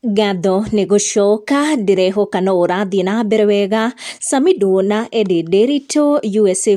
Ngatho nĩ gũcoka ndĩrehoka no ũrathiĩ na mbere wega. Samidoh na Eddie Nderitu USA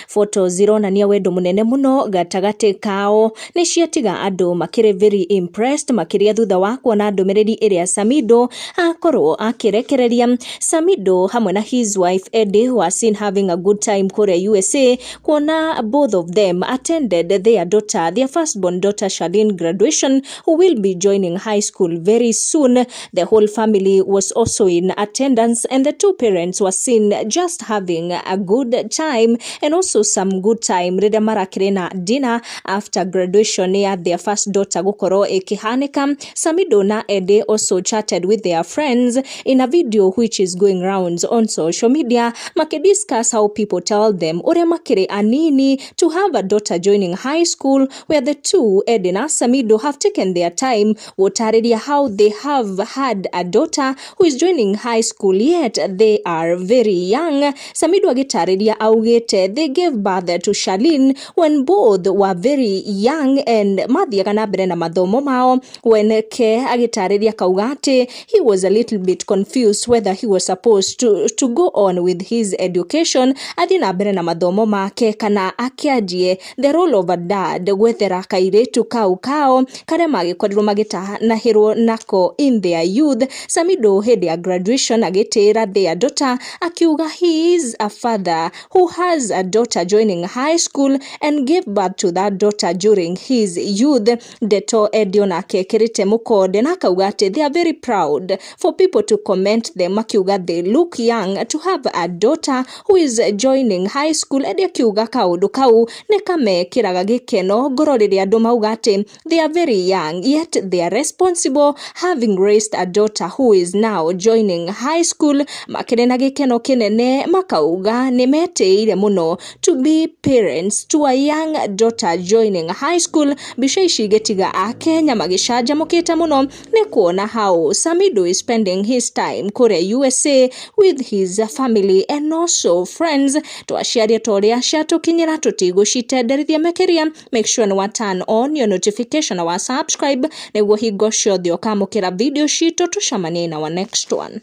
photos ironania wendo mũnene mũno gatagatĩ kao nĩ ciatiga andũ makĩrĩ very impressed makĩria thutha wa kuona ndũmĩrĩri ĩrĩa Samidoh akorwo akĩrekereria. Samidoh hamwe na his wife Eddie were seen having a good time kũrĩa USA kuona both of them attended their firstborn daughter Charlene graduation, who will be joining high school very soon. The whole family was also in attendance and the two parents were seen just having a good time and also some good time rĩrĩa marakĩrĩ na dinner after graduation ya their first daughter gũkorwo ĩkĩhanĩka. Samidoh na Eddie also chatted with their friends in a video which is going rounds on social media, discuss how people tell them ũrĩa makĩrĩ anini to have a daughter joining high school, where the two, Eddie na Samidoh, have taken their time gũtarĩria how they have had a daughter who is joining high school yet they are very young. Samidoh agĩtarĩria augĩte they gave birth to Charlene when both were very young and mathiaga na mbere na mathomo mao. When Ke agĩtarĩria kauga atĩ he was a little bit confused whether he was supposed to go on with his education, athiĩ na mbere na mathomo make kana akĩanjie the role of a dad gwethera kairĩtu kao karĩa magĩkorirwo magĩtanahĩrwo nako in their youth. Samidoh hĩndĩ ya graduation agĩtĩra their daughter akiuga he is a father who has a daughter joining high school and gave birth to that daughter during his youth. Ndeto Eddie onake ekĩrĩte mũkonde na akauga atĩ they are very proud for people to comment them, akiuga they look young to have a daughter who is joining high school. Eddie akiuga kaũndũ kau nĩ kamekĩraga gĩkeno ngoro rĩrĩa andũ mauga atĩ they are very young yet they are responsible, having raised a daughter who is now joining high school. Makĩrĩ na gĩkeno kĩnene makauga nĩ metĩire mũno to be parents to a young daughter joining high school. Mbica ici igĩtiga Akenya magĩcanjamũkĩte mũno nĩ kuona how Samidoh is spending his time kũrĩa USA with his family and also friends. Twaciaria tũrĩa ciatũkinyĩra tũtigũcitenderithia makĩria. Make sure nĩ wa turn on your notification na wa subscribe nĩguo hingo ciothe ũkamũkĩra video citũ. Tucemanie in our next one.